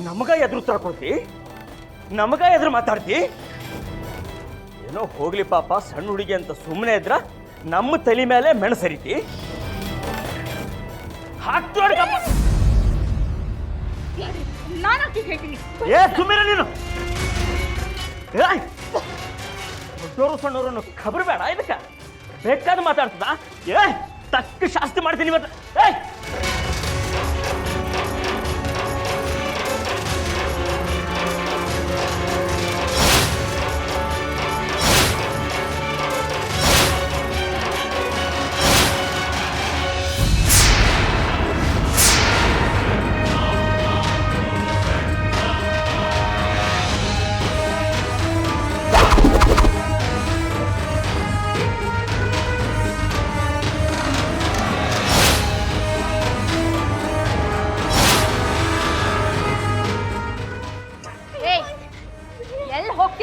ನಮಗ ಎದುರು ಉತ್ತರ ಕೊಡ್ತಿ, ನಮಗ ಎದುರು ಮಾತಾಡ್ತಿ. ಏನೋ ಹೋಗ್ಲಿ ಪಾಪ, ಸಣ್ಣ ಹುಡುಗಿ ಅಂತ ಸುಮ್ಮನೆ ಇದ್ರ ನಮ್ಮ ತಲೆ ಮೇಲೆ ಮೆಣಸರಿತಿ. ಏ ಸುಮ್ಮಿರ ನೀನು. ದೊಡ್ಡವರು ಸಣ್ಣವರು ಖಬರ್ ಬೇಡ ಇದಕ್ಕ, ಬೇಕಾದ ಮಾತಾಡ್ತದ. ಏ ತಕ್ಕ ಶಾಸ್ತಿ ಮಾಡ್ತೀನಿ ಇವತ್ತು. ಏ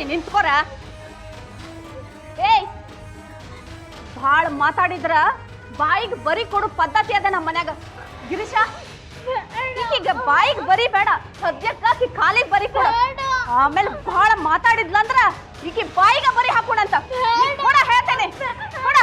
ನಿಂತ್ಕೋರ. ಏಯ್, ಭಾಳ ಮಾತಾಡಿದ್ರ ಬಾಯಿಗೆ ಬರಿ ಕೊಡು ಪದ್ಧತಿ ಅದ ನಮ್ಮ ಮನ್ಯಾಗ. ಗಿರೀಶ, ಈಗೀಗ ಬಾಯಿಗೆ ಬರಿ ಬೇಡ, ಸದ್ಯಕ್ಕಾಕಿ ಖಾಲಿ ಬರಿ ಕೊಡು. ಆಮೇಲೆ ಭಾಳ ಮಾತಾಡಿದ್ಲಂದ್ರ ಈಕಿ ಬಾಯಿಗೆ ಬರಿ ಹಾಕೋಣಂತ. ಕೊಡ ಹೇಳ್ತೇನೆ, ಕೊಡ.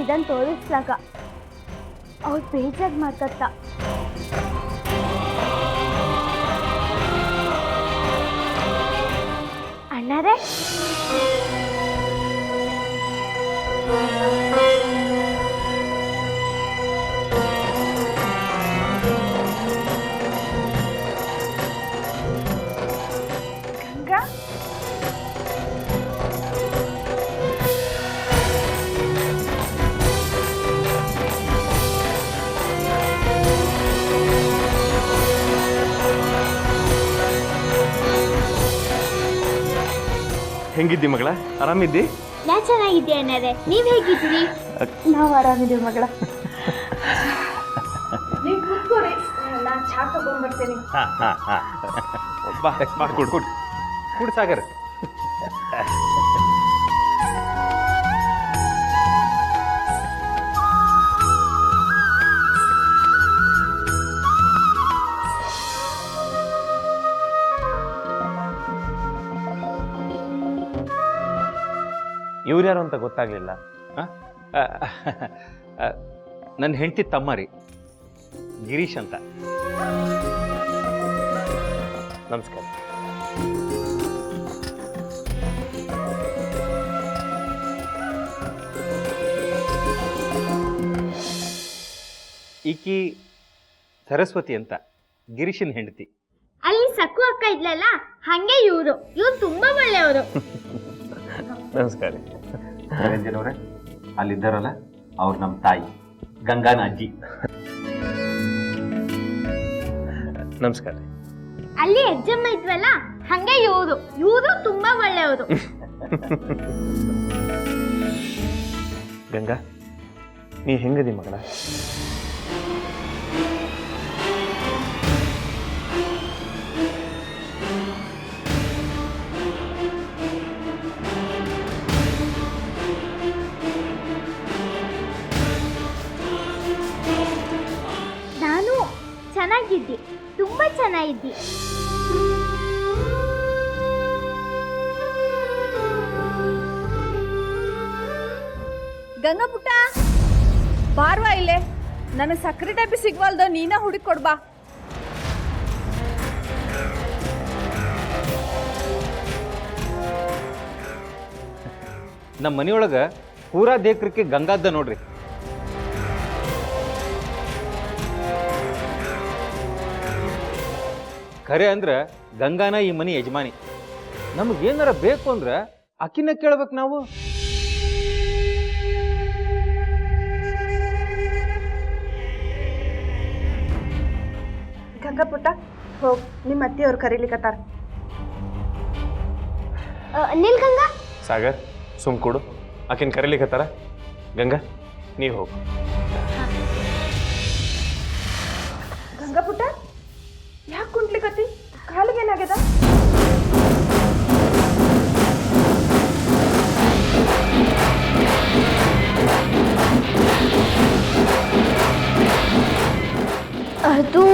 ಇದನ್ನು ತೋರಿಸ್ಲಾಗ ಅವ್ರು ಬೇಜಾರು ಮಾಡ್ಕತ್ತ. ಅಣ್ಣರೇ, ಗಂಗಾ, ಹೆಂಗಿದ್ದಿ ಮಗಳ? ಆರಾಮಿದ್ದಿ? ನಾ ಚೆನ್ನಾಗಿದ್ದೆ ಅಣ್ಣರೇ, ನೀವ್ ಹೇಗಿದ್ದೀರಿ? ನಾವು ಆರಾಮಿದ್ದೀವಿ ಮಗಳ. ನೀವು ಕೂತ್ಕೊಳ್ಳಿ, ನಾನು ಚಾ ತಗೊಂಡ್ಬರ್ತೇನೆ. ಬಾ ಕುಡ್ ಸಾಗರ್. ಇವ್ರ್ಯಾರು ಅಂತ ಗೊತ್ತಾಗ್ಲಿಲ್ಲ. ನನ್ನ ಹೆಂಡತಿ ತಮ್ಮ ರೀ, ಗಿರೀಶ್ ಅಂತ. ನಮಸ್ಕಾರ. ಈಕಿ ಸರಸ್ವತಿ ಅಂತ, ಗಿರೀಶನ್ ಹೆಂಡತಿ. ಅಲ್ಲಿ ಸಕ್ಕು ಅಕ್ಕ ಇದ್ಲಲ್ಲ, ಹಂಗೆ ಇವ್ರು ತುಂಬಾ ಒಳ್ಳೆಯವರು. ನಮಸ್ಕಾರ. ಅಲ್ಲಿದ್ದಾರಲ್ಲ ಅವ್ರು ನಮ್ಮ ತಾಯಿ, ಗಂಗಾನ ಅಜ್ಜಿ. ನಮಸ್ಕಾರ. ಅಲ್ಲಿ ಅಜ್ಜಮ್ಮ ಇದ್ವಲ್ಲ ಹಂಗೆ ಇವರು ತುಂಬಾ ಒಳ್ಳೆಯವರು. ಗಂಗಾ, ನೀ ಹೆಂಗದಿ ಮಗಳ? ನಾನು ಚೆನ್ನಾಗಿದ್ದಿ, ತುಂಬಾ ಚೆನ್ನಾಗಿದ್ದಿ. ಗಂಗಾ ಪುಟ್ಟ ಬಾರ್ವಾ ಇಲ್ಲೇ, ನನಗೆ ಸಕ್ರೆ ಡಬ್ಬಿ ಸಿಗ್ವಲ್ದು, ನೀನ ಹುಡುಕಿ ಕೊಡ್ಬಾ. ನಮ್ಮ ಮನೆಯೊಳಗೆ ಪೂರಾ ದೇಕ್ರಕ್ಕೆ ಗಂಗಾದ್ದ ನೋಡ್ರಿ. ಖರೆ ಅಂದ್ರೆ ಗಂಗಾನ ಈ ಮನೆ ಯಜಮಾನಿ. ನಮಗೇನಾರ ಬೇಕು ಅಂದ್ರೆ ಆಕಿನ ಕೇಳ್ಬೇಕು ನಾವು. ಗಂಗಾ ಪುಟ್ಟ ಹೋಗ್, ನಿಮ್ಮ ಅತ್ತೆಯವ್ರು ಕರೀಲಿಕತ್ತಾರ. ನಿಲ್ ಗಂಗಾ. ಸಾಗರ್, ಸುಮ್ ಕೊಡು, ಆಕಿನ ಕರೀಲಿಕತ್ತಾರ. ಗಂಗಾ, ನೀ ಹೋಗು. ಗಂಗಾ ಪುಟ್ಟ ಯಾಕೆ ಕುಂಟ್ಲಿಕತ್ತಿ? ಕಾಲಿಗೆ ಏನಾಗ್ಯದ? ಅದು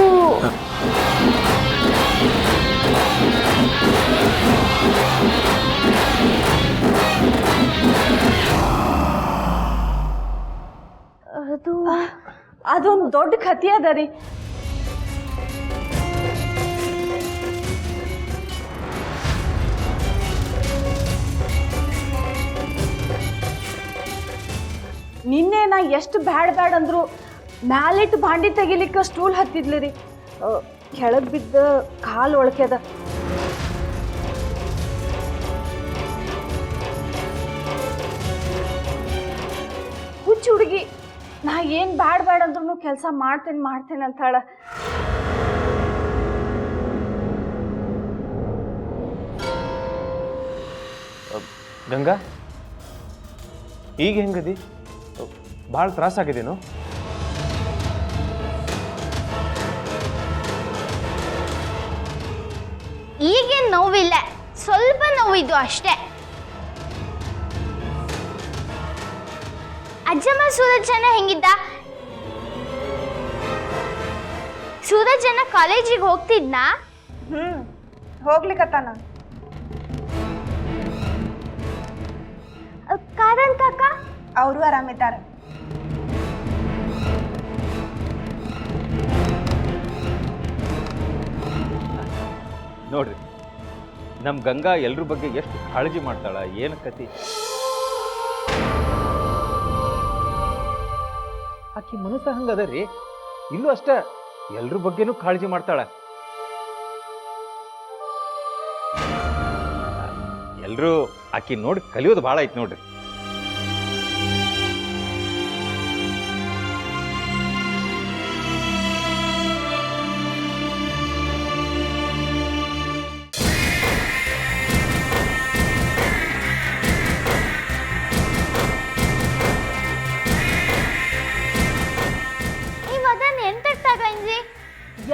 ಅದೊಂದು ದೊಡ್ಡ ಕಥೆ ಅದ ರೀ. ನಿನ್ನೆ ನಾ ಎಷ್ಟು ಬ್ಯಾಡ್ ಅಂದ್ರು ಮ್ಯಾಲಿಟ್ಟು ಭಾಂಡಿ ತೆಗಿಲಿಕ್ಕೆ ಸ್ಟೂಲ್ ಹತ್ತಿದ್ಲಿ ರೀ. ಕೆಳಗೆ ಬಿದ್ದ ಕಾಲು ಒಳಕ್ಯದ. ಹುಚ್ಚು ಹುಡುಗಿ, ನಾ ಏನು ಬ್ಯಾಡ್ ಅಂದ್ರೂ ಕೆಲಸ ಮಾಡ್ತೇನೆ ಅಂತ ಹೇಳ. ಗಂಗಾ, ಈಗ ಹೆಂಗದಿ? ಭಾಳ ತ್ರಾಸಾಗಿದೇನು? ಈಗೇನು ನೋವಿಲ್ಲ, ಸ್ವಲ್ಪ ನೋವಿದ್ದು ಅಷ್ಟೇ. ಅಜ್ಜಮ್ಮ ಸೂರಜನ ಹೆಂಗಿದ್ದ? ಸೂರಜನ ಕಾಲೇಜಿಗೆ ಹೋಗ್ತಿದ್ನಾ? ಹೋಗ್ಲಿಕತ್ತಾನ. ಕಾರನ್ ಕಾಕ ಅವರು ಆರಾಮಿದ್ದಾರ. ನೋಡ್ರಿ, ನಮ್ಮ ಗಂಗಾ ಎಲ್ರ ಬಗ್ಗೆ ಎಷ್ಟು ಕಾಳಜಿ ಮಾಡ್ತಾಳ, ಏನು ಕತಿ. ಆಕಿ ಮನಸ್ಸ ಹಂಗದ ರೀ, ಇಲ್ಲೂ ಅಷ್ಟ ಎಲ್ರ ಬಗ್ಗೆನೂ ಕಾಳಜಿ ಮಾಡ್ತಾಳ. ಎಲ್ರೂ ಆಕಿ ನೋಡಿ ಕಲಿಯೋದು ಭಾಳ ಐತಿ ನೋಡ್ರಿ.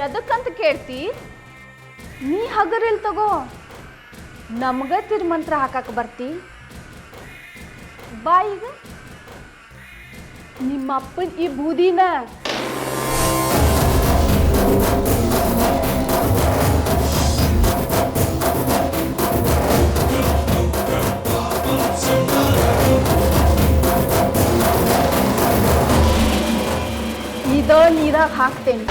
ಎದಕ್ಕಂತ ಕೇಳ್ತಿ? ನೀ ಹಗರಿಲ್ ತಗೋ, ನಮ್ಗ ತಿರುಮಂತ್ರ ಹಾಕಕ್ ಬರ್ತಿ. ಬಾ ಈಗ ನಿಮ್ಮ ಅಪ್ಪನ ಈ ಬೂದಿನ ಇದ ನೀರಾಗ ಹಾಕ್ತೇನೆ.